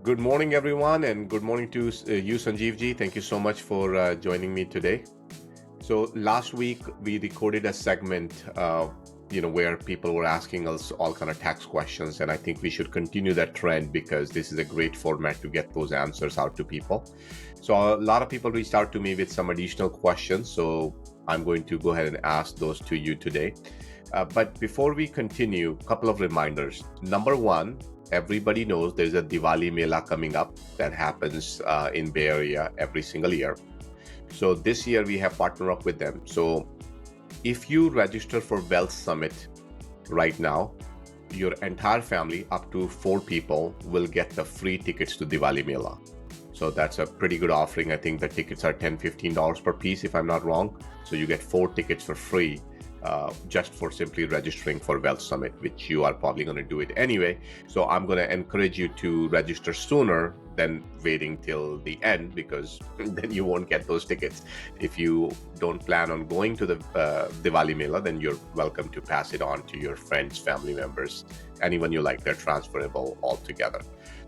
Good morning, everyone, and good morning to you, Sanjeev ji. Thank you so much for joining me today. So last week we recorded a segment, where people were asking us all kind of tax questions, and I think we should continue that trend because this is a great format to get those answers out to people. So a lot of people reached out to me with some additional questions, so I'm going to go ahead and ask those to you today. But before we continue, a couple of reminders. Number one, everybody knows there's a Diwali Mela coming up that happens in Bay Area every single year. So this year we have partnered up with them. So if you register for Wealth Summit right now, your entire family, up to 4 people, will get the free tickets to Diwali Mela. So that's a pretty good offering. I think the tickets are $10-15 per piece, if I'm not wrong. So you get 4 tickets for free just for simply registering for Wealth Summit, which you are probably going to do it anyway. So I'm going to encourage you to register sooner than waiting till the end, because then you won't get those tickets. If you don't plan on going to the Diwali Mela, then you're welcome to pass it on to your friends, family members, anyone you like. They're transferable altogether.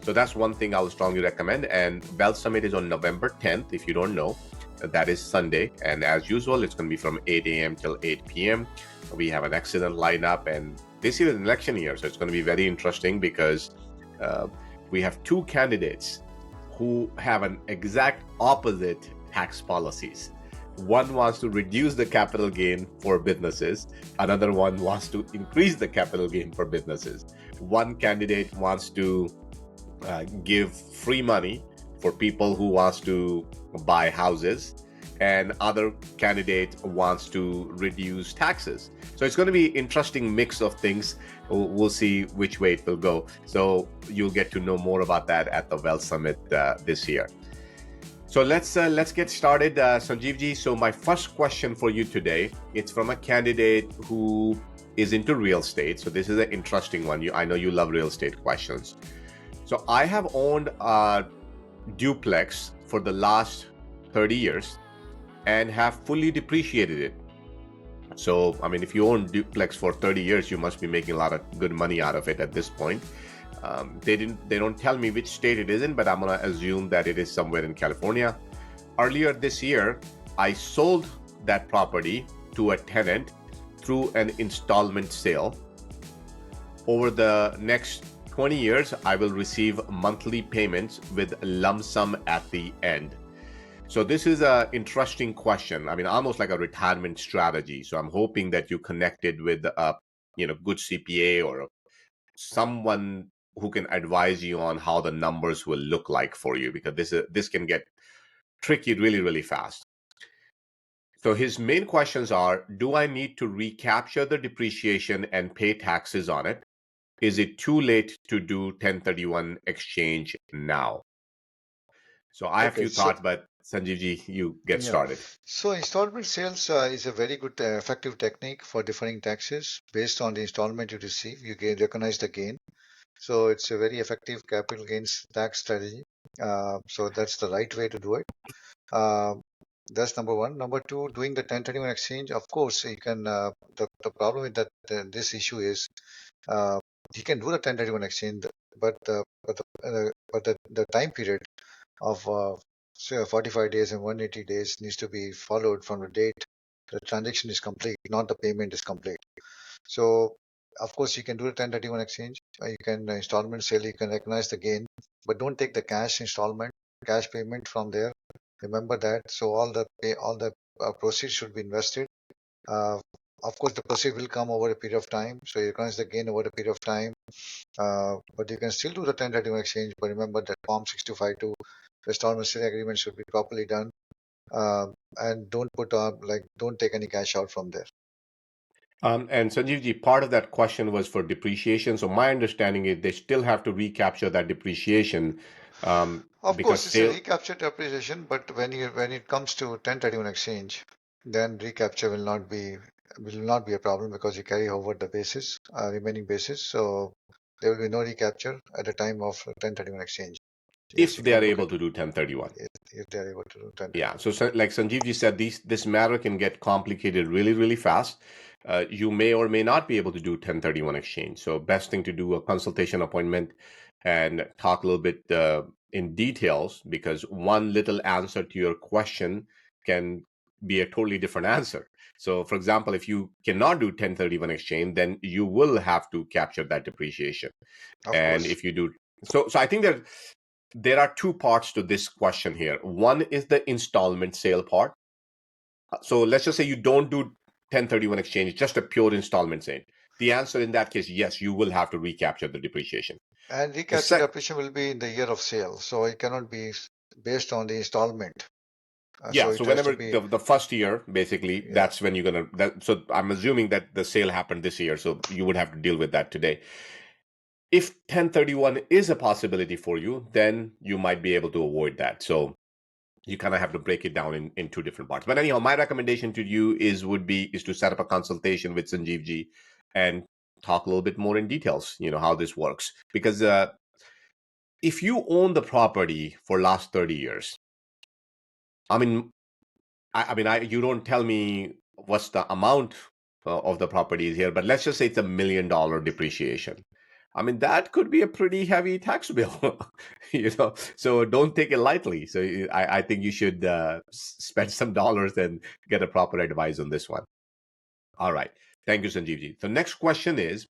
So that's one thing I would strongly recommend. And Wealth Summit is on November 10th, if you don't know. That is Sunday. And as usual, it's going to be from 8 a.m. till 8 p.m. We have an excellent lineup. And this year is an election year, so it's going to be very interesting because we have 2 candidates who have an exact opposite tax policies. One wants to reduce the capital gain for businesses. Another one wants to increase the capital gain for businesses. One candidate wants to give free money for people who wants to buy houses, and other candidate wants to reduce taxes. So it's going to be interesting mix of things. We'll see which way it will go. So you'll get to know more about that at the Wealth Summit this year. So let's get started, Sanjeev ji. So my first question for you today, it's from a candidate who is into real estate. So this is an interesting one. I know you love real estate questions. So I have owned a duplex for the last 30 years and have fully depreciated it. So, I mean, if you own duplex for 30 years, you must be making a lot of good money out of it at this point. They don't tell me which state it is in, but I'm gonna assume that it is somewhere in California. Earlier this year, I sold that property to a tenant through an installment sale. Over the next 20 years, I will receive monthly payments with lump sum at the end. So this is an interesting question. I mean, almost like a retirement strategy. So I'm hoping that you connected with a good CPA or someone who can advise you on how the numbers will look like for you, because this can get tricky really, really fast. So his main questions are, do I need to recapture the depreciation and pay taxes on it? Is it too late to do 1031 exchange now? So I have a Okay, few so thoughts, but Sanjeevji, you get yeah, started. so installment sales is a very good effective technique for deferring taxes based on the installment you receive. You gain recognize the gain, so it's a very effective capital gains tax strategy. So that's the right way to do it. Uh, that's number one. Number two, doing the 1031 exchange. Of course, you can. The problem with that this issue is you can do the 1031 exchange, but the time period of say 45 days and 180 days needs to be followed from the date the transaction is complete, not the payment is complete. So, of course, you can do the 1031 exchange. You can installment sale. You can recognize the gain, but don't take the cash payment from there. Remember that. So all the proceeds should be invested. Uh, of course, the proceed will come over a period of time. So you recognize the gain over a period of time. But you can still do the 1031 exchange. But remember that Form 652, the installment sale agreement should be properly done. And don't take any cash out from there. And Sanjeevji, part of that question was for depreciation. So my understanding is they still have to recapture that depreciation Of because course, it's a sale. recapture depreciation, but when it comes to 1031 exchange, then recapture will not be a problem because you carry over the remaining basis. So there will be no recapture at the time of 1031 exchange. Yes, If you they are can book able it to do 1031. if they are able to do Yeah. 1031. So, like Sanjeevji said, this matter can get complicated really, really fast. You may or may not be able to do 1031 exchange. So best thing to do a consultation appointment. and talk a little bit in details, because one little answer to your question can be a totally different answer. So, for example, if you cannot do 1031 exchange, then you will have to capture that depreciation. Of And course. if you do, so I think that there are two parts to this question here. One is the installment sale part. So let's just say you don't do 1031 exchange, just a pure installment sale. The answer in that case, yes, you will have to recapture the depreciation. And The recapture sec, depreciation will be in the year of sale, so it cannot be based on the installment. So yeah. So it has to whenever be, the first year, basically, yeah. that's when you're gonna. So I'm assuming that the sale happened this year, so you would have to deal with that today. If 1031 is a possibility for you, then you might be able to avoid that. So you kind of have to break it down in two different parts. But anyhow, my recommendation to you is to set up a consultation with Sanjeev ji and talk a little bit more in details, how this works. Because if you own the property for last 30 years, I mean, you don't tell me what's the amount of the property is here, but let's just say it's $1 million depreciation. I mean, that could be a pretty heavy tax bill, So don't take it lightly. So I think you should spend some dollars and get a proper advice on this one. All right. Thank you, Sanjeevji. The next question is,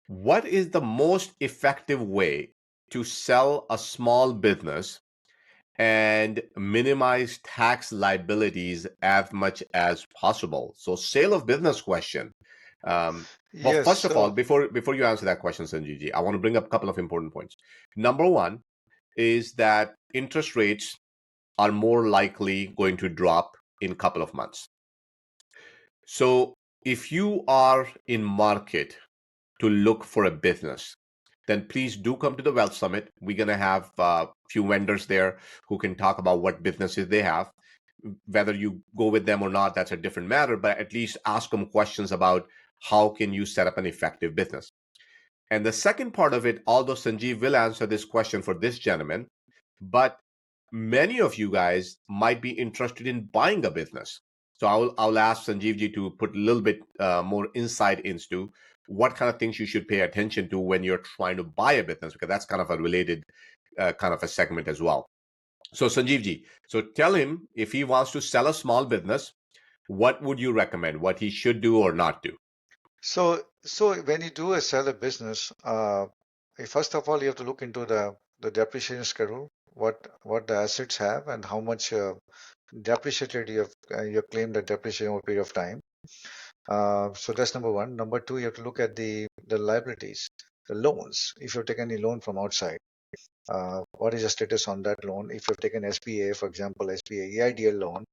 what is the most effective way to sell a small business and minimize tax liabilities as much as possible? So, sale of business question. Well, Yes. first of all, So before you answer that question, Sanjiji, I want to bring up a couple of important points. Number one is that interest rates are more likely going to drop in a couple of months. So, if you are in market to look for a business, then please do come to the Wealth Summit. We're going to have a few vendors there who can talk about what businesses they have. Whether you go with them or not, that's a different matter, but at least ask them questions about how can you set up an effective business. And the second part of it, although Sanjeev will answer this question for this gentleman, but many of you guys might be interested in buying a business. So I'll ask Sanjeev ji to put a little bit more insight into what kind of things you should pay attention to when you're trying to buy a business, because that's kind of a related kind of a segment as well. So Sanjeev ji, so tell him, if he wants to sell a small business, what would you recommend? What he should do or not do? so when you do a sell a business, first of all you have to look into the depreciation schedule, what the assets have and how much depreciated you have claimed the depreciation over a period of time. So that's number one. Number two, you have to look at the liabilities, the loans. If you've taken any loan from outside, what is the status on that loan? If you've taken SBA, for example, SBA EIDL loan,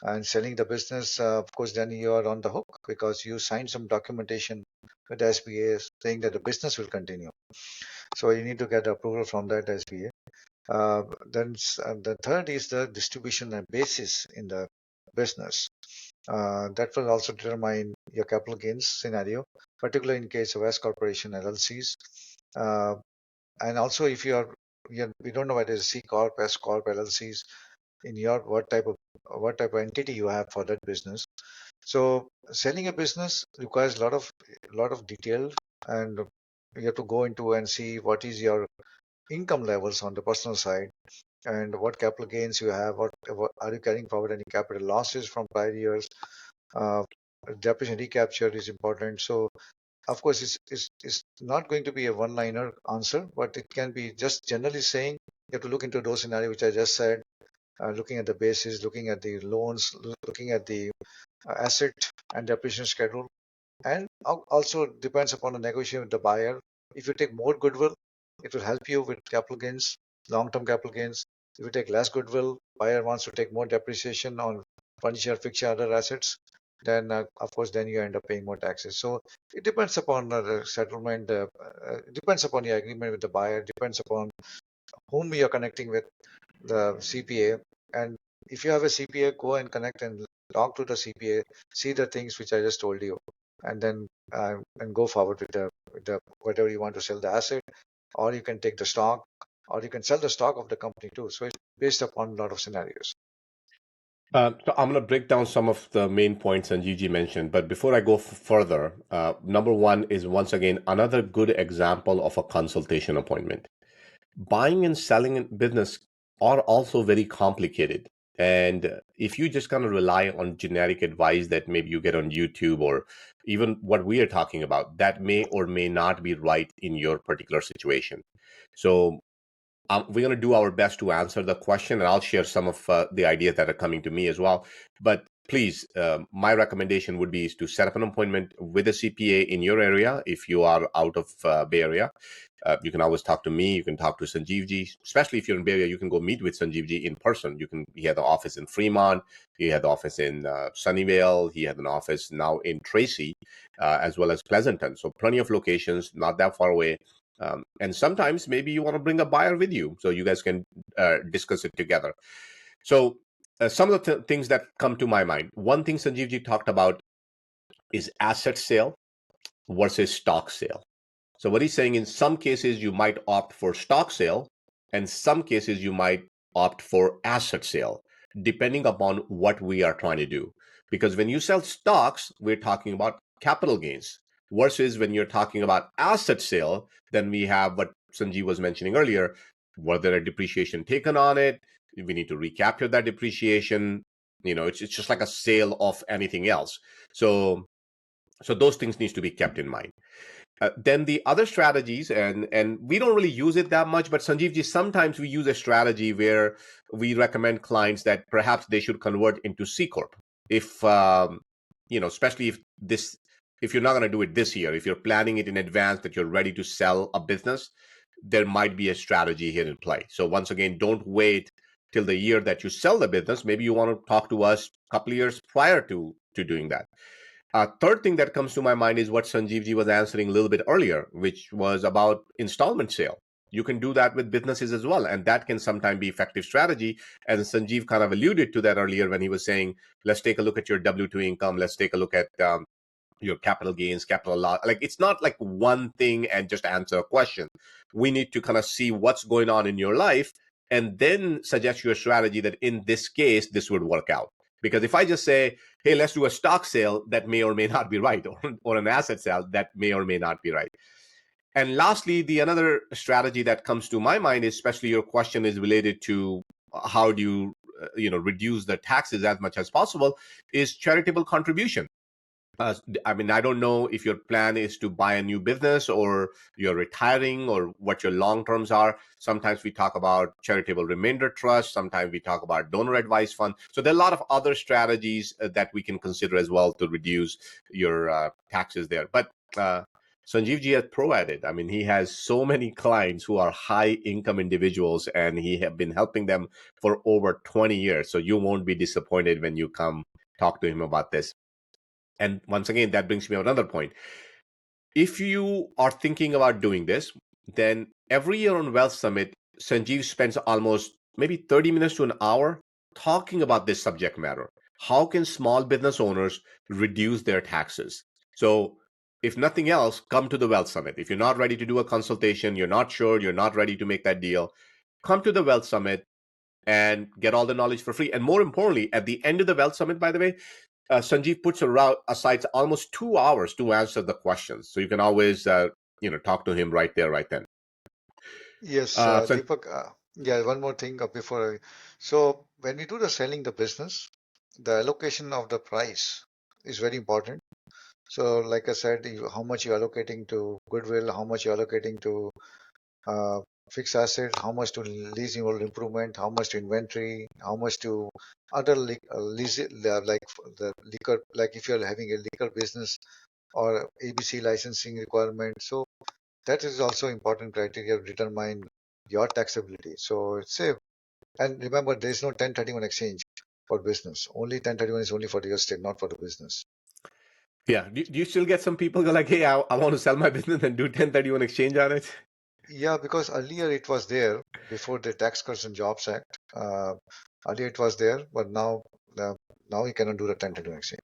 and selling the business, of course, then you are on the hook because you signed some documentation with the SBA saying that the business will continue. So you need to get approval from that SBA. Then the third is the distribution and basis in the business. That will also determine your capital gains scenario, particularly in case of S corporation LLCs. Uh, and also, if we don't know whether it's C corp, S corp, LLCs in your what type of entity you have for that business. So selling a business requires a lot of detail, and you have to go into and see what is your income levels on the personal side and what capital gains you have. What are you carrying forward any capital losses from prior years? Uh, Depreciation recapture is important. So of course, it's not going to be a one-liner answer, but it can be just generally saying you have to look into those scenarios which I just said, looking at the basis, looking at the loans, looking at the asset and depreciation schedule, and also depends upon the negotiation with the buyer. If you take more goodwill, it will help you with capital gains, long-term capital gains. If you take less goodwill, buyer wants to take more depreciation on furniture, fixture, other assets, then of course then you end up paying more taxes. So it depends upon the settlement. It depends upon your agreement with the buyer. Depends upon whom you're connecting with, the CPA. And if you have a CPA, go and connect and talk to the CPA, see the things which I just told you, and then and go forward with the whatever you want to sell the asset, or you can take the stock, or you can sell the stock of the company too. So it's based upon a lot of scenarios. So I'm going to break down some of the main points Sanjeev mentioned, but before I go further, number one is once again another good example of a consultation appointment. Buying and selling in business are also very complicated. And if you just kind of rely on generic advice that maybe you get on YouTube or even what we are talking about, that may or may not be right in your particular situation. So we're going to do our best to answer the question, and I'll share some of the ideas that are coming to me as well. But please, my recommendation would be is to set up an appointment with a CPA in your area. If you are out of Bay Area, you can always talk to me. You can talk to Sanjeev ji. Especially if you're in Bay Area, you can go meet with Sanjeev ji in person. You can. He had the office in Fremont. He had the office in Sunnyvale. He had an office now in Tracy, as well as Pleasanton. So plenty of locations, not that far away. And sometimes maybe you want to bring a buyer with you so you guys can discuss it together. So some of the things that come to my mind. One thing Sanjeev ji talked about is asset sale versus stock sale. So what he's saying, in some cases you might opt for stock sale, and some cases you might opt for asset sale, depending upon what we are trying to do. Because when you sell stocks, we're talking about capital gains, versus when you're talking about asset sale, then we have what Sanjeev was mentioning earlier, whether a depreciation taken on it, we need to recapture that depreciation. It's just like a sale of anything else. So those things need to be kept in mind. Then the other strategies, and we don't really use it that much, but Sanjeev ji, sometimes we use a strategy where we recommend clients that perhaps they should convert into C corp. If especially if you're not going to do it this year, if you're planning it in advance that you're ready to sell a business, there might be a strategy here in play. So once again, don't wait till the year that you sell the business. Maybe you want to talk to us a couple of years prior to doing that. Third thing that comes to my mind is what Sanjeev ji was answering a little bit earlier, which was about installment sale. You can do that with businesses as well, and that can sometimes be effective strategy. And Sanjeev kind of alluded to that earlier when he was saying, let's take a look at your W-2 income. Let's take a look at your capital gains, capital loss. Like, it's not like one thing and just answer a question. We need to kind of see what's going on in your life and then suggest your strategy that in this case, this would work out. Because if I just say, hey, let's do a stock sale, that may or may not be right, or an asset sale, that may or may not be right. And lastly, the another strategy that comes to my mind, especially your question is related to how do you, reduce the taxes as much as possible, is charitable contribution. I mean, I don't know if your plan is to buy a new business or you're retiring or what your long terms are. Sometimes we talk about charitable remainder trust. Sometimes we talk about donor advice fund. So there are a lot of other strategies that we can consider as well to reduce your taxes there. But Sanjeev ji has provided. I mean, he has so many clients who are high income individuals, and he have been helping them for over 20 years. So you won't be disappointed when you come talk to him about this. And once again, that brings me to another point. If you are thinking about doing this, then every year on Wealth Summit, Sanjeev spends almost maybe 30 minutes to an hour talking about this subject matter. How can small business owners reduce their taxes? So, if nothing else, come to the Wealth Summit. If you're not ready to do a consultation, you're not sure, you're not ready to make that deal, come to the Wealth Summit and get all the knowledge for free. And more importantly, at the end of the Wealth Summit, by the way, Sanjeev puts aside almost 2 hours to answer the questions. So you can always, talk to him right there, right then. Yes, So Deepak. Yeah, one more thing before I. So when we do the selling the business, the allocation of the price is very important. So like I said, how much you're allocating to goodwill, how much you're allocating to uh, fixed assets, how much to leasing or improvement, how much to inventory, how much to other lease, like the liquor, like if you're having a liquor business or ABC licensing requirement. So that is also important criteria to determine your taxability. So it's a, and remember, there is no 1031 exchange for business. Only 1031 is only for the estate, not for the business. yeah, do you still get some people go like, hey, I want to sell my business and do 1031 exchange on it? Yeah, because earlier it was there before the Tax Cuts and Jobs Act. Earlier it was there, but uh, now you cannot do the 1031 exchange.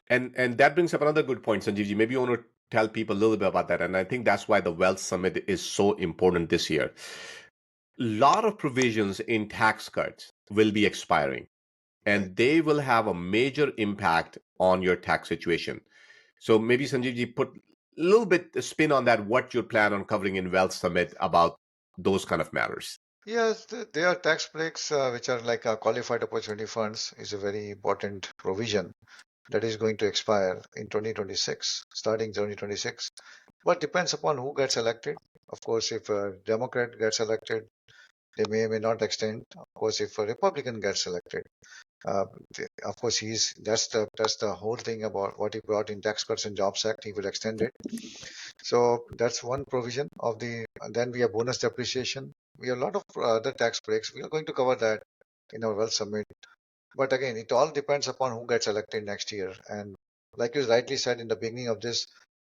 And that brings up another good point, Sanjeev ji. Maybe you want to tell people a little bit about that. And I think that's why the Wealth Summit is so important this year. A lot of provisions in tax cuts will be expiring. Right. and they will have a major impact on your tax situation. So maybe Sanjeevji put a little bit spin on that, what you plan on covering in Wealth Summit about those kind of matters. Yes, there are tax breaks which are like qualified opportunity funds is a very important provision that is going to expire in 2026, starting 2026. But depends upon who gets elected. Of course, if a Democrat gets elected, they may or may not extend. Of course, if a Republican gets elected, uh, of course that's the whole thing about what he brought in Tax Cuts and Jobs Act. He will extend it. So that's one provision of the. And then we have bonus depreciation. We have a lot of other tax breaks. We are going to cover that in our Wealth Summit. But again, it all depends upon who gets elected next year. And like you rightly said in the beginning of this,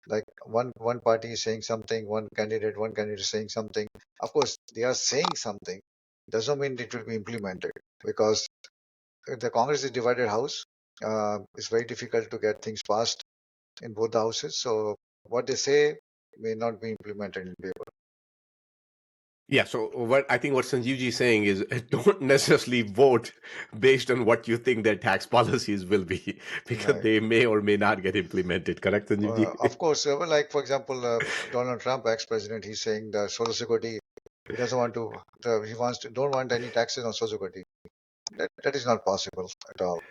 like one party is saying something, one candidate is saying something. Of course, they are saying something. Doesn't mean it will be implemented because if the Congress is divided house. It's very difficult to get things passed in both the houses. So what they say may not be implemented in paper. Yeah, so what I think what Sanjeevji is saying is don't necessarily vote based on what you think their tax policies will be, because Right. they may or may not get implemented. Correct, Sanjeevji? Of course, like for example, Donald Trump, ex-president, he's saying the Social Security, he doesn't want to, he wants to, don't want any taxes on Social Security. That is not possible at all.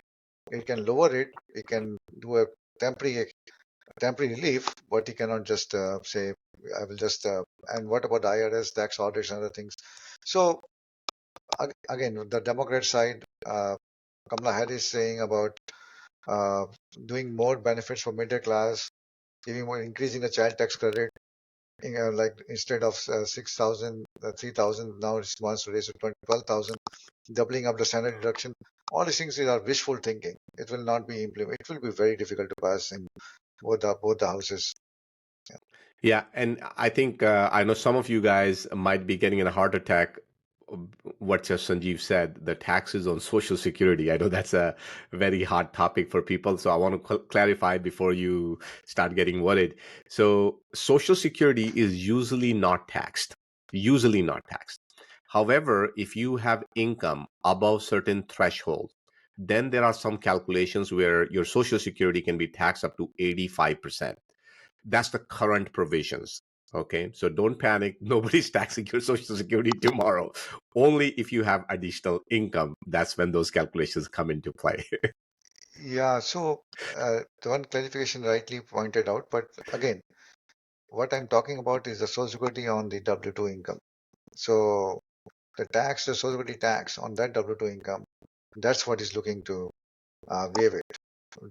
He can lower it, he can do a temporary temporary relief, but he cannot just say, I will just, and what about the IRS, tax audits and other things? So again, the Democrat side, Kamala Harris saying about uh, doing more benefits for middle class, giving more, increasing the child tax credit. Like instead of 6,000, 3,000, now it wants to raise to 12,000, doubling up the standard deduction. All these things are wishful thinking. It will not be implemented. It will be very difficult to pass in both the houses. Yeah. Yeah, and I think I know some of you guys might be getting a heart attack. What just Sanjeev said, the taxes on Social Security. I know that's a very hot topic for people, so I want to clarify before you start getting worried. So, Social Security is usually not taxed. Usually not taxed. However, if you have income above certain threshold, then there are some calculations where your Social Security can be taxed up to 85%. That's the current provisions. Okay, so don't panic. Nobody's taxing your Social Security tomorrow. Only if you have additional income, that's when those calculations come into play. Yeah. So the one clarification rightly pointed out, but again, what I'm talking about is the Social Security on the W-2 income. So the Social Security tax on that W-2 income, that's what he's looking to waive it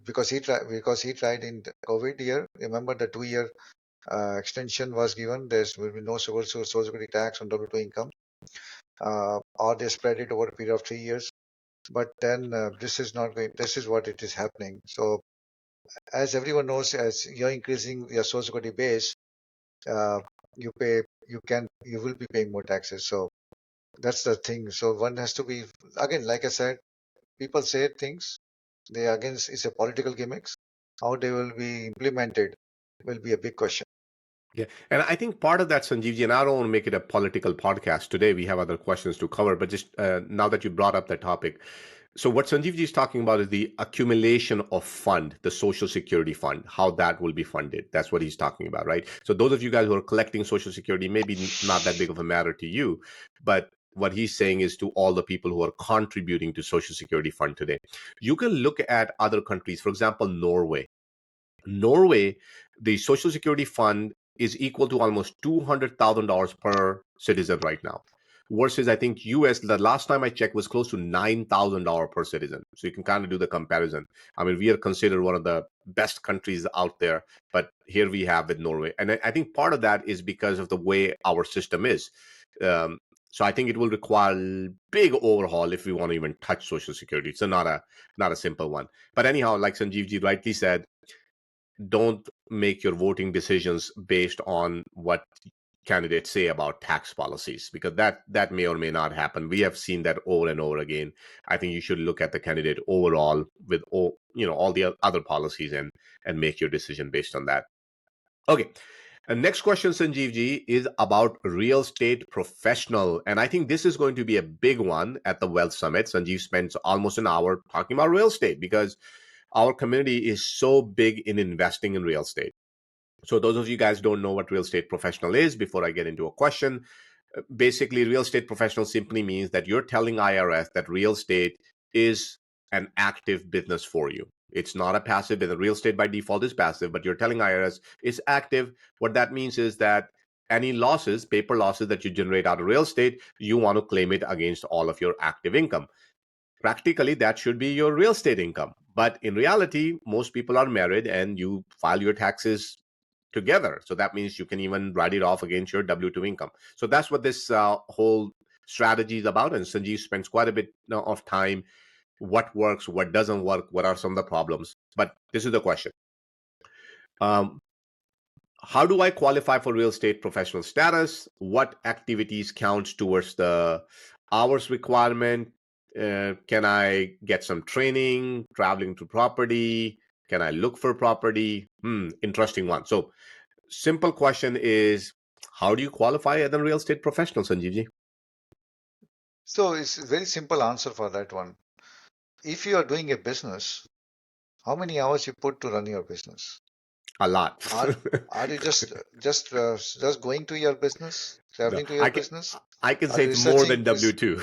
because he tried in the COVID year. Remember the 2 year extension was given. There will be no Social Security tax on W-2 income, or they spread it over a period of 3 years. But then this is not going. This is what it is happening. So as everyone knows, as you're increasing your Social Security base, uh, you pay. You will be paying more taxes. So that's the thing. So one has to be, again, like I said, people say things. They against it's a political gimmicks. How they will be implemented will be a big question. Yeah, and I think part of that, Sanjeevji, and I don't want to make it a political podcast today. We have other questions to cover, but just now that you brought up that topic, so what Sanjeevji is talking about is the accumulation of fund, the Social Security fund, how that will be funded. That's what he's talking about, right? So those of you guys who are collecting Social Security, maybe not that big of a matter to you, but what he's saying is to all the people who are contributing to Social Security fund today. You can look at other countries, for example, Norway. Norway, the Social Security fund is equal to almost $200,000 per citizen right now. Versus, I think US, the last time I checked, was close to $9,000 per citizen. So you can kind of do the comparison. I mean, we are considered one of the best countries out there, but here we have with Norway. And I think part of that is because of the way our system is. Um, so I think it will require a big overhaul if we want to even touch Social Security. It's not a simple one. But anyhow, like Sanjeevji rightly said, don't make your voting decisions based on what candidates say about tax policies, because that may or may not happen. We have seen that over and over again. I think you should look at the candidate overall with all the other policies and make your decision based on that. Okay, Next question, Sanjeev ji, is about real estate professional. And I think this is going to be a big one at the Wealth Summit. Sanjeev spends almost an hour talking about real estate because our community is so big in investing in real estate. So those of you guys don't know what real estate professional is, before I get into a question, basically real estate professional simply means that you're telling IRS that real estate is an active business for you. It's not a passive business. Real estate by default is passive, but you're telling IRS it's active. What that means is that any losses, paper losses that you generate out of real estate, you want to claim it against all of your active income. Practically, that should be your real estate income. But in reality, most people are married and you file your taxes together. So that means you can even write it off against your W 2 income. So that's what this whole strategy is about. And Sanjeev spends quite a bit of time. What works, what doesn't work, what are some of the problems? But this is the question. Um, how do I qualify for real estate professional status? What activities counts towards the hours requirement? Can I get some training, traveling to property? Can I look for property? Interesting one. So, simple question is, how do you qualify as a real estate professional, Sanjeev? So it's a very simple answer for that one. If you are doing a business, how many hours you put to run your business? A lot. Are are you just going to your business, No, traveling to your business? I can Are say you it's more researching than W two.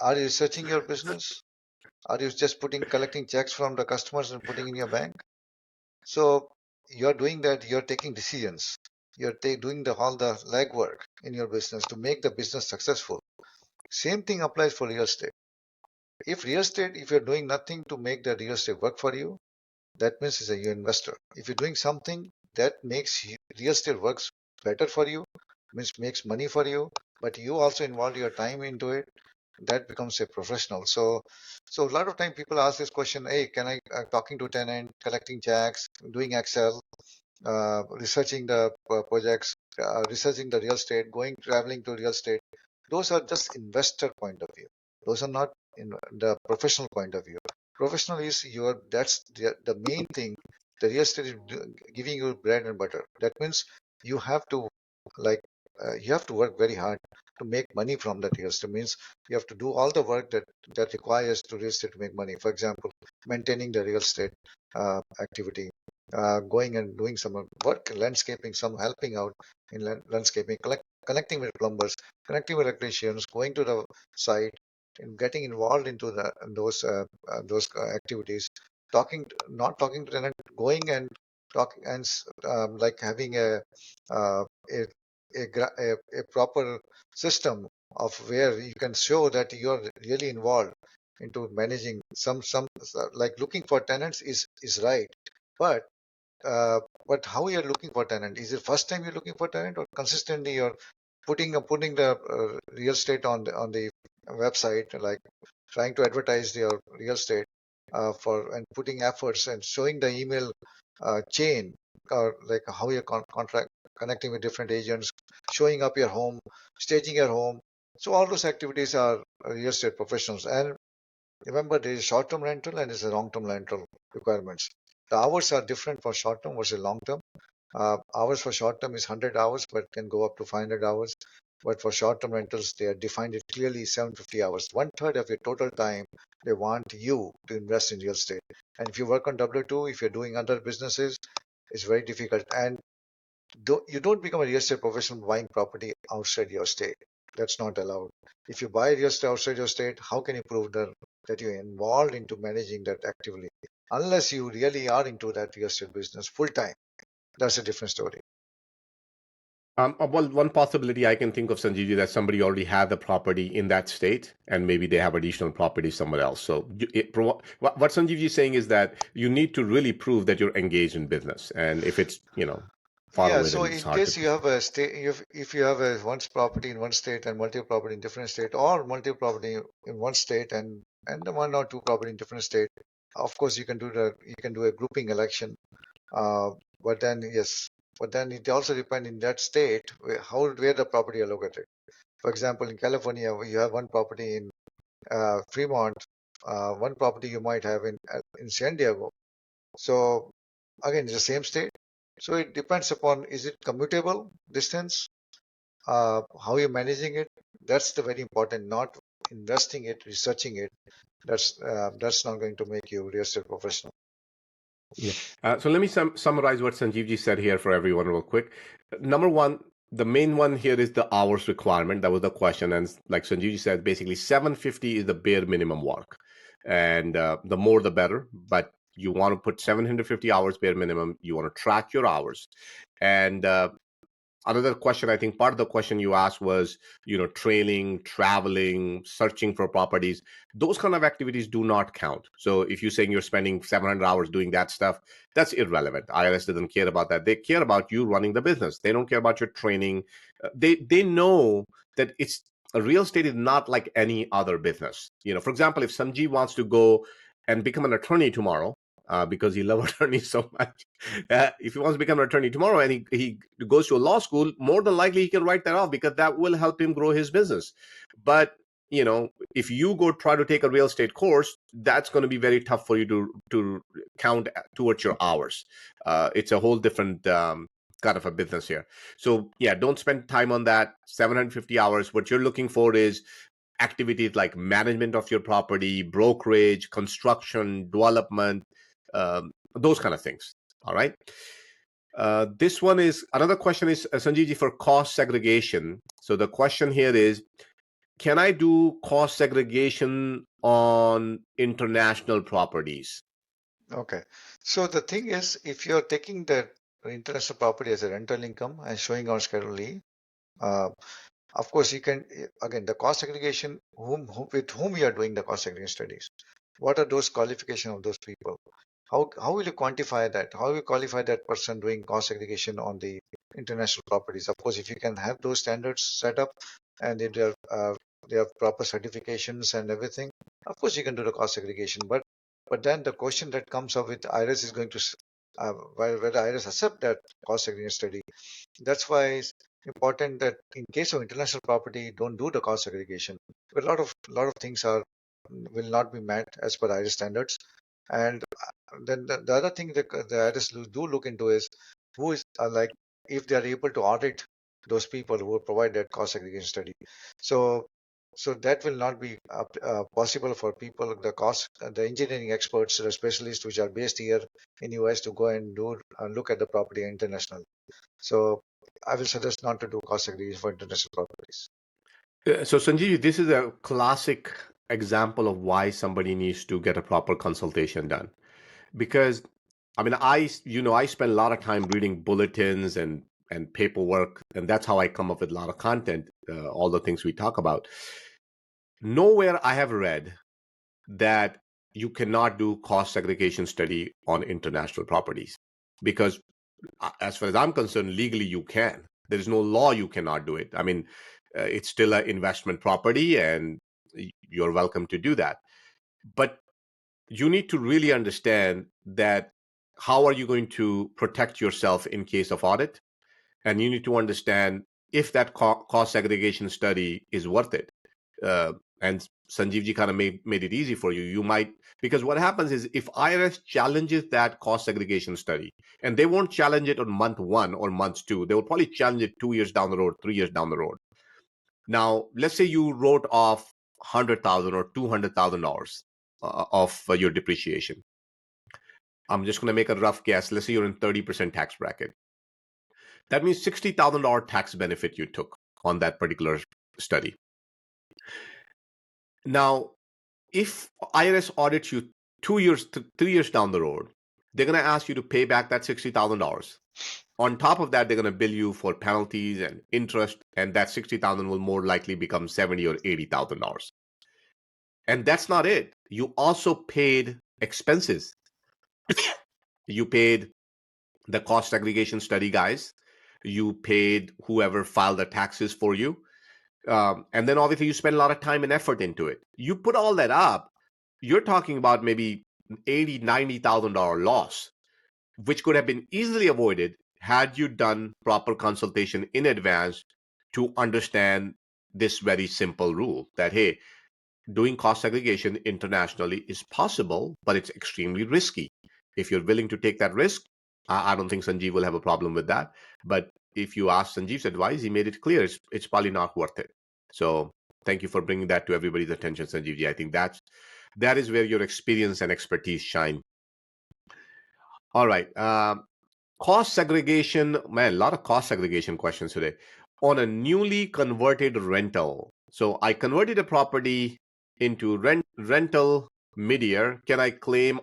are you researching your business? Are you just collecting checks from the customers and putting in your bank? So you're doing that, you're taking decisions. You're doing all the legwork in your business to make the business successful. Same thing applies for real estate. If you're doing nothing to make the real estate work for you, that means you're an investor. If you're doing something that makes real estate works better for you, means makes money for you, but you also involve your time into it, that becomes a professional. So a lot of time people ask this question, hey, can I talking to tenant, collecting checks, doing Excel, researching the projects, researching the real estate, going traveling to real estate. Those are just investor point of view. Those are not in the professional point of view. Professional is that's the main thing. The real estate is giving you bread and butter. That means you have to like you have to work very hard to make money from that real estate. Means you have to do all the work that requires to real estate to make money. For example, maintaining the real estate activity, going and doing some work, landscaping, some helping out in landscaping, connecting with plumbers, connecting with electricians, going to the site, and getting involved into those activities. Not talking to tenant, going and talking and like having uh, a, a proper system of where you can show that you're really involved into managing some like looking for tenants is right, but uh, but how you're looking for tenant? Is it first time you're looking for tenant, or consistently you're putting the real estate on the website, like trying to advertise your real estate for and putting efforts and showing the email chain, or like how you're contract connecting with different agents, showing up your home, staging your home. So all those activities are real estate professionals. And remember, there is short-term rental and there is long-term rental requirements. The hours are different for short-term versus long-term. Hours for short-term is 100 hours, but can go up to 500 hours. But for short-term rentals, they are defined it clearly 750 hours. One third of your total time, they want you to invest in real estate. And if you work on W2, if you're doing other businesses, it's very difficult. And you don't become a real estate professional buying property outside your state. That's not allowed. If you buy real estate outside your state, how can you prove that you're involved into managing that actively? Unless you really are into that real estate business full time. That's a different story. Well, one possibility I can think of, Sanjeev, is that somebody already had the property in that state, and maybe they have additional property somewhere else. So, what Sanjeev is saying is that you need to really prove that you're engaged in business, and if it's far Yeah, away, so then it's in hard to case you prove. have a state, if you have a once property in one state and multiple property in different state, or multiple property in one state and the one or two property in different state, of course you can do a grouping election. But then yes, but then it also depends in that state where the property are located. For example, in California, you have one property in Fremont, one property you might have in San Diego. So again, it's the same state. So it depends upon, is it commutable distance, how you're managing it. That's the very important, not investing it, researching it. That's not going to make you a real estate professional. Yeah. So let me summarize what Sanjeevji said here for everyone real quick. Number one, the main one here is the hours requirement. That was the question. And like Sanjeevji said, basically 750 is the bare minimum work. And the more the better. But you want to put 750 hours bare minimum. You want to track your hours. And another question, I think part of the question you asked was, trailing, traveling, searching for properties. Those kind of activities do not count. So if you're saying you're spending 700 hours doing that stuff, that's irrelevant. IRS doesn't care about that. They care about you running the business. They don't care about your training. They know that it's a real estate is not like any other business. For example, if Sanjeev wants to go and become an attorney tomorrow, because he loves attorneys so much. If he wants to become an attorney tomorrow and he goes to a law school, more than likely he can write that off because that will help him grow his business. But if you go try to take a real estate course, that's going to be very tough for you to count towards your hours. It's a whole different kind of a business here. So yeah, don't spend time on that. 750 hours. What you're looking for is activities like management of your property, brokerage, construction, development, those kind of things. All right. This one is another question is Sanjeevji for cost segregation. So the question here is, can I do cost segregation on international properties? Okay. So the thing is, if you're taking the international property as a rental income and showing on Schedule E, uh, of course, you can, again, the cost segregation, with whom you are doing the cost segregation studies. What are those qualifications of those people? How will you quantify that? How will you qualify that person doing cost segregation on the international properties? Of course, if you can have those standards set up and they have proper certifications and everything, of course you can do the cost segregation. But then the question that comes up with IRS is going to whether IRS accept that cost segregation study. That's why it's important that in case of international property, don't do the cost segregation. A lot of things will not be met as per IRS standards. And then the other thing that the IRS do look into is who is like if they are able to audit those people who provide that cost segregation study. So so that will not be possible for people, the engineering experts, the specialists which are based here in US to go and do look at the property international. So I will suggest not to do cost segregation for international properties. So Sanjeev, this is a classic example of why somebody needs to get a proper consultation done. Because I mean, I spend a lot of time reading bulletins and paperwork, and that's how I come up with a lot of content, all the things we talk about. Nowhere I have read that you cannot do cost segregation study on international properties, because as far as I'm concerned, legally you can. There is no law you cannot do it. I mean, it's still an investment property, and you're welcome to do that. But you need to really understand that how are you going to protect yourself in case of audit, and you need to understand if that cost segregation study is worth it. And Sanjeevji kind of made it easy for you. You might, because what happens is if IRS challenges that cost segregation study, and they won't challenge it on month one or month two, they will probably challenge it 2 years down the road, 3 years down the road. Now, let's say you wrote off $100,000 or $200,000 of your depreciation. I'm just going to make a rough guess. Let's say you're in 30% tax bracket. That means $60,000 tax benefit you took on that particular study. Now, if IRS audits you 2 years, 3 years down the road, they're going to ask you to pay back that $60,000. On top of that, they're going to bill you for penalties and interest, and that $60,000 will more likely become $70,000 or $80,000. And that's not it. You also paid expenses. You paid the cost segregation study guys. You paid whoever filed the taxes for you. And then obviously you spend a lot of time and effort into it. You put all that up, you're talking about maybe $80,000, $90,000 loss, which could have been easily avoided had you done proper consultation in advance to understand this very simple rule that, hey, doing cost segregation internationally is possible, but it's extremely risky. If you're willing to take that risk, I don't think Sanjeev will have a problem with that. But if you ask Sanjeev's advice, he made it clear it's probably not worth it. So thank you for bringing that to everybody's attention, Sanjeevji. I think that is where your experience and expertise shine. All right. Cost segregation, man, a lot of cost segregation questions today. On a newly converted rental. So I converted a property into rental mid-year. Can I claim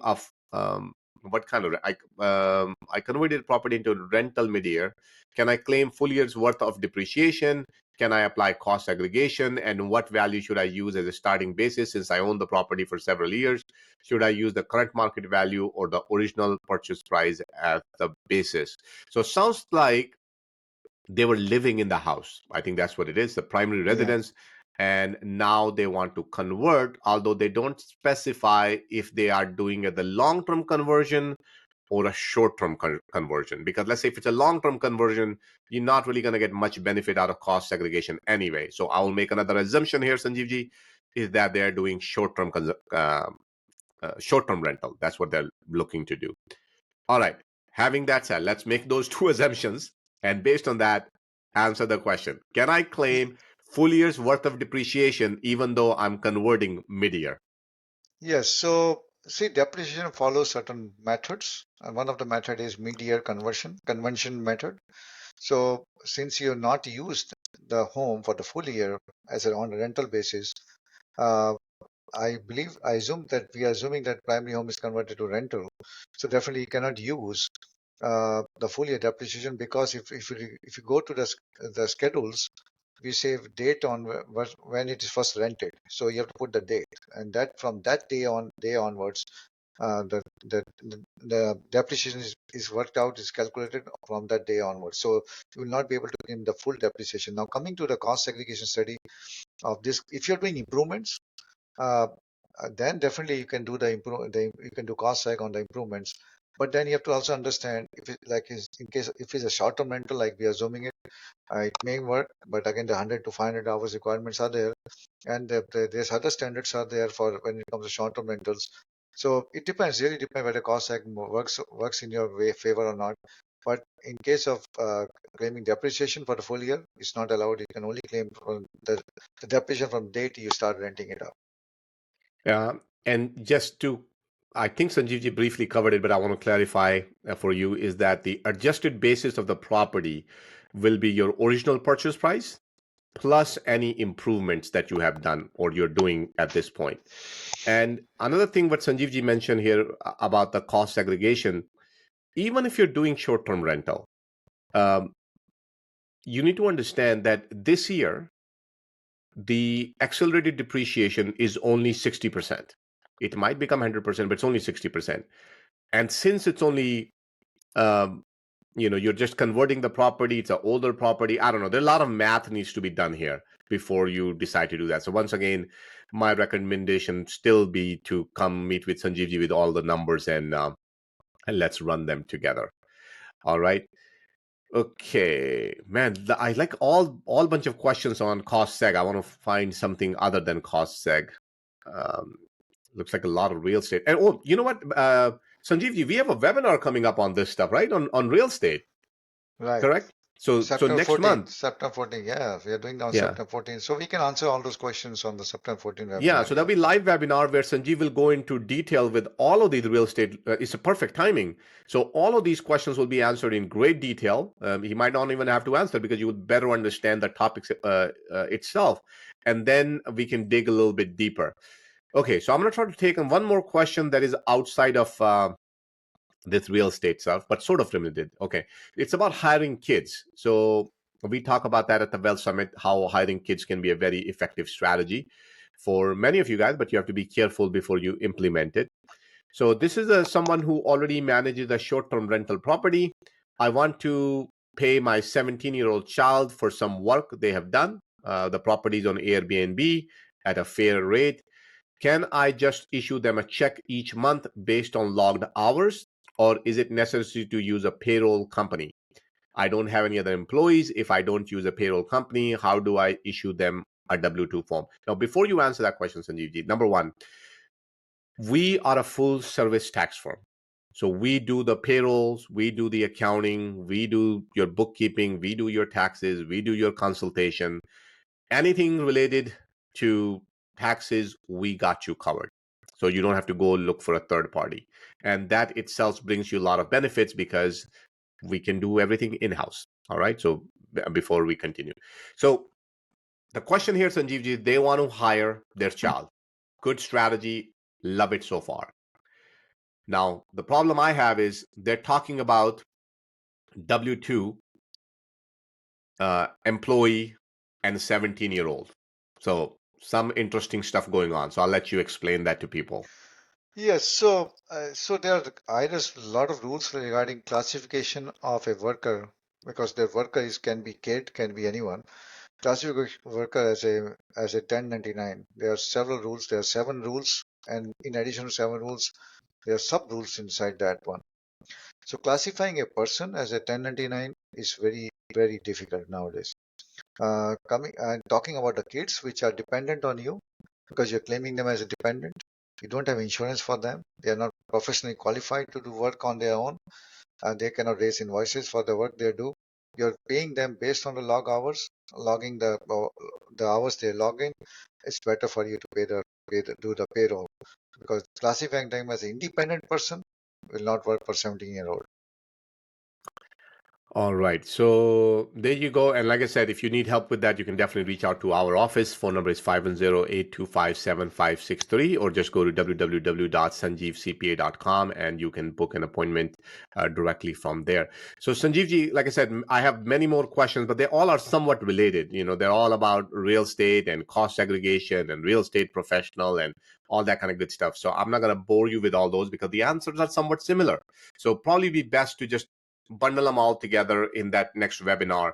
what kind of I converted property into rental mid-year. Can I claim full year's worth of depreciation? Can I apply cost segregation? And what value should I use as a starting basis since I own the property for several years? Should I use the current market value or the original purchase price as the basis? So it sounds like they were living in the house. I think that's what it is, the primary Yeah. residence. And now they want to convert, although they don't specify if they are doing the long-term conversion or a short-term conversion. Because let's say if it's a long-term conversion, you're not really going to get much benefit out of cost segregation anyway. So I will make another assumption here, Sanjeevji, is that they're doing short-term rental. That's what they're looking to do. All right. Having that said, let's make those two assumptions. And based on that, answer the question. Can I claim full year's worth of depreciation even though I'm converting mid-year? Yes. So see, depreciation follows certain methods, and one of the method is mid-year convention method. So since you have not used the home for the full year on a rental basis, uh, I assume that we are assuming that primary home is converted to rental. So definitely you cannot use the full year depreciation, because if you go to the schedules, we save date on when it is first rented. So you have to put the date, and that from that day onwards, the depreciation is worked out, is calculated from that day onwards. So you will not be able to claim the full depreciation. Now coming to the cost segregation study of this, if you're doing improvements, uh, then definitely you can do you can do cost seg on the improvements. But then you have to also understand if it like is in case if it's a short-term rental, like we are assuming it, it may work. But again, the 100 to 500 hours requirements are there, and there's other standards are there for when it comes to short-term rentals. So it depends, really depends whether cost seg works in your favor or not. But in case of claiming depreciation for the full year, it's not allowed. You can only claim from the depreciation from date you start renting it out. Uh, and just to, I think Sanjeevji briefly covered it, but I want to clarify for you is that the adjusted basis of the property will be your original purchase price plus any improvements that you have done or you're doing at this point. And another thing what Sanjeevji mentioned here about the cost segregation, even if you're doing short-term rental, um, you need to understand that this year the accelerated depreciation is only 60%. It might become 100%, but it's only 60%. And since it's only um, you're just converting the property, it's an older property, I don't know, there's a lot of math needs to be done here before you decide to do that. So once again, my recommendation still be to come meet with Sanjeevji with all the numbers and let's run them together. All right. Okay, man, I like all bunch of questions on cost seg. I want to find something other than cost seg. Um, looks like a lot of real estate. And oh, you know what, Sanjeevji, we have a webinar coming up on this stuff, right? On real estate, Right. correct? So September next 14th. month, September 14th. Yeah, we are doing on yeah. September 14th. So we can answer all those questions on the September 14th Yeah, webinar. so there'll Yeah. be live webinar where Sanjeev will go into detail with all of these real estate. It's a perfect timing. So all of these questions will be answered in great detail. He might not even have to answer because you would better understand the topics itself, and then we can dig a little bit deeper. Okay, so I'm going to try to take on one more question that is outside of this real estate stuff, but sort of related. Okay, it's about hiring kids. So we talk about that at the Wealth Summit, how hiring kids can be a very effective strategy for many of you guys, but you have to be careful before you implement it. So this is someone who already manages a short-term rental property. I want to pay my 17-year-old child for some work they have done. The property is on Airbnb at a fair rate. Can I just issue them a check each month based on logged hours, or is it necessary to use a payroll company? I don't have any other employees. If I don't use a payroll company, how do I issue them a W-2 form? Now, before you answer that question, Sanjeevji, number one, we are a full service tax firm. So we do the payrolls, we do the accounting, we do your bookkeeping, we do your taxes, we do your consultation. Anything related to taxes, we got you covered. So you don't have to go look for a third party. And that itself brings you a lot of benefits because we can do everything in-house. All right. So before we continue. So the question here, Sanjeevji, they want to hire their child. Good strategy. Love it so far. Now, the problem I have is they're talking about W-2 employee and a 17-year-old. So some interesting stuff going on. So I'll let you explain that to people. Yes, so there are either a lot of rules regarding classification of a worker because the worker can be kid, can be anyone. Classification worker as a 1099. There are several rules. There are 7 rules, and in addition to 7 rules, there are sub rules inside that one. So classifying a person as a 1099 is very difficult nowadays. Coming and talking about the kids which are dependent on you because you're claiming them as a dependent. You don't have insurance for them. They are not professionally qualified to do work on their own, and they cannot raise invoices for the work they do. You're paying them based on the log hours, logging the hours they log in. It's better for you to do the payroll because classifying them as an independent person will not work for 17-year-old. All right. So there you go. And like I said, if you need help with that, you can definitely reach out to our office. Phone number is 510-825-7563 or just go to www.sanjeevcpa.com and you can book an appointment directly from there. So Sanjeevji, like I said, I have many more questions, but they all are somewhat related. You know, they're all about real estate and cost segregation and real estate professional and all that kind of good stuff. So I'm not going to bore you with all those because the answers are somewhat similar. So probably be best to just bundle them all together in that next webinar,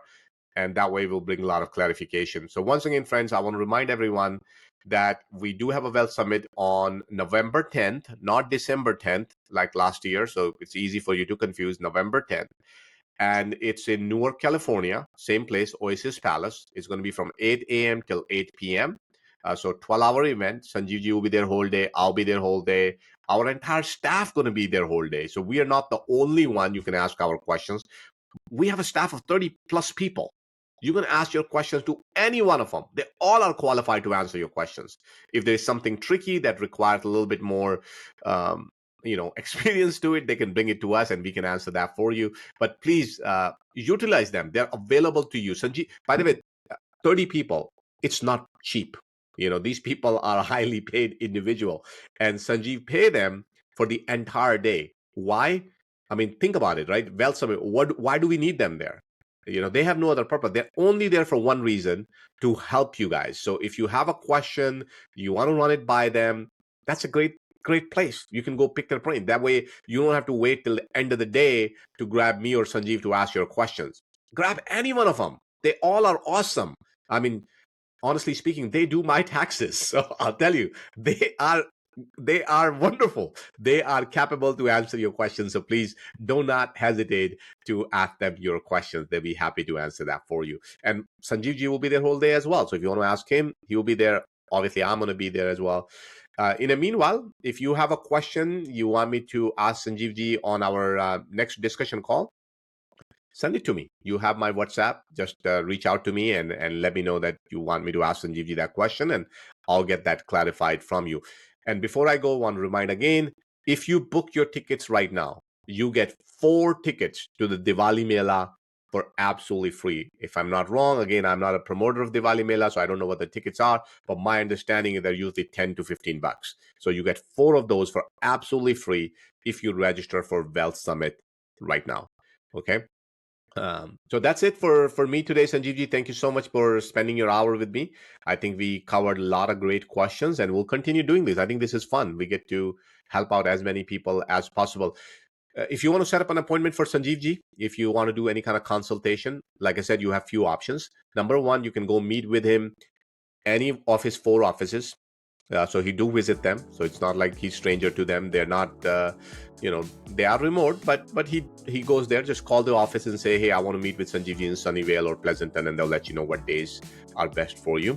and that way we'll bring a lot of clarification. So once again, friends, I want to remind everyone that we do have a Wealth Summit on November 10th, not December 10th like last year. So it's easy for you to confuse. November 10th. And it's in Newark, California, same place, Oasis Palace. It's going to be from 8 a.m. till 8 p.m. So 12-hour event. Sanjeevji will be there whole day. I'll be there whole day. Our entire staff going to be there whole day. So we are not the only one you can ask our questions. We have a staff of 30 plus people. You can ask your questions to any one of them. They all are qualified to answer your questions. If there's something tricky that requires a little bit more, experience to it, they can bring it to us and we can answer that for you. But please utilize them. They're available to you. Sanjeev, by the way, 30 people, it's not cheap. You know, these people are highly paid individual and Sanjeev pay them for the entire day. Why? I mean, think about it, right? Well, why do we need them there? You know, they have no other purpose. They're only there for one reason, to help you guys. So if you have a question, you want to run it by them, that's a great place. You can go pick their brain. That way you don't have to wait till the end of the day to grab me or Sanjeev to ask your questions. Grab any one of them. They all are awesome. I mean, honestly speaking, they do my taxes. So I'll tell you, they are wonderful. They are capable to answer your questions. So please do not hesitate to ask them your questions. They'll be happy to answer that for you. And Sanjeev ji will be there whole day as well. So if you want to ask him, he will be there. Obviously, I'm going to be there as well. In the meanwhile, if you have a question you want me to ask Sanjeev ji on our next discussion call, send it to me. You have my WhatsApp. Just reach out to me and let me know that you want me to ask Sanjeevji that question, and I'll get that clarified from you. And before I go, I want to remind again, if you book your tickets right now, you get 4 tickets to the Diwali Mela for absolutely free. If I'm not wrong, again, I'm not a promoter of Diwali Mela, so I don't know what the tickets are, but my understanding is they're usually 10 to 15 bucks. So you get 4 of those for absolutely free if you register for Wealth Summit right now. Okay. So that's it for me today, Sanjeevji. Thank you so much for spending your hour with me. I think we covered a lot of great questions, and we'll continue doing this. I think this is fun. We get to help out as many people as possible. If you want to set up an appointment for Sanjeevji, if you want to do any kind of consultation, like I said, you have few options. Number one, you can go meet with him any of his 4 offices. So he do visit them. So it's not like he's stranger to them. They're not, they are remote, but he goes there. Just call the office and say, hey, I want to meet with Sanjeevji in Sunnyvale or Pleasanton, and they'll let you know what days are best for you.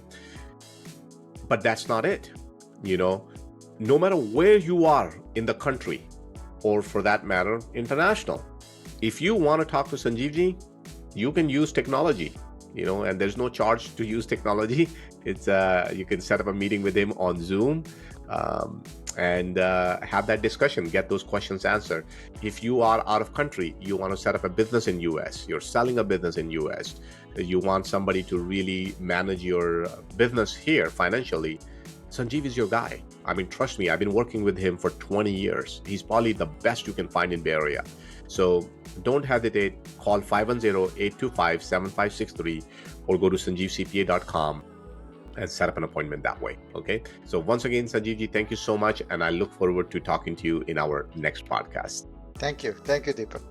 But that's not it. You know, no matter where you are in the country or for that matter, international. If you want to talk to Sanjeevji, you can use technology, and there's no charge to use technology. It's you can set up a meeting with him on Zoom, and have that discussion, get those questions answered. If you are out of country, you want to set up a business in US, you're selling a business in US, you want somebody to really manage your business here financially, Sanjeev is your guy. I mean, trust me, I've been working with him for 20 years. He's probably the best you can find in Bay Area. So don't hesitate. Call 510-825-7563 or go to sanjeevcpa.com and set up an appointment that way. Okay. So once again, Sanjeevji, thank you so much. And I look forward to talking to you in our next podcast. Thank you. Thank you, Deepak.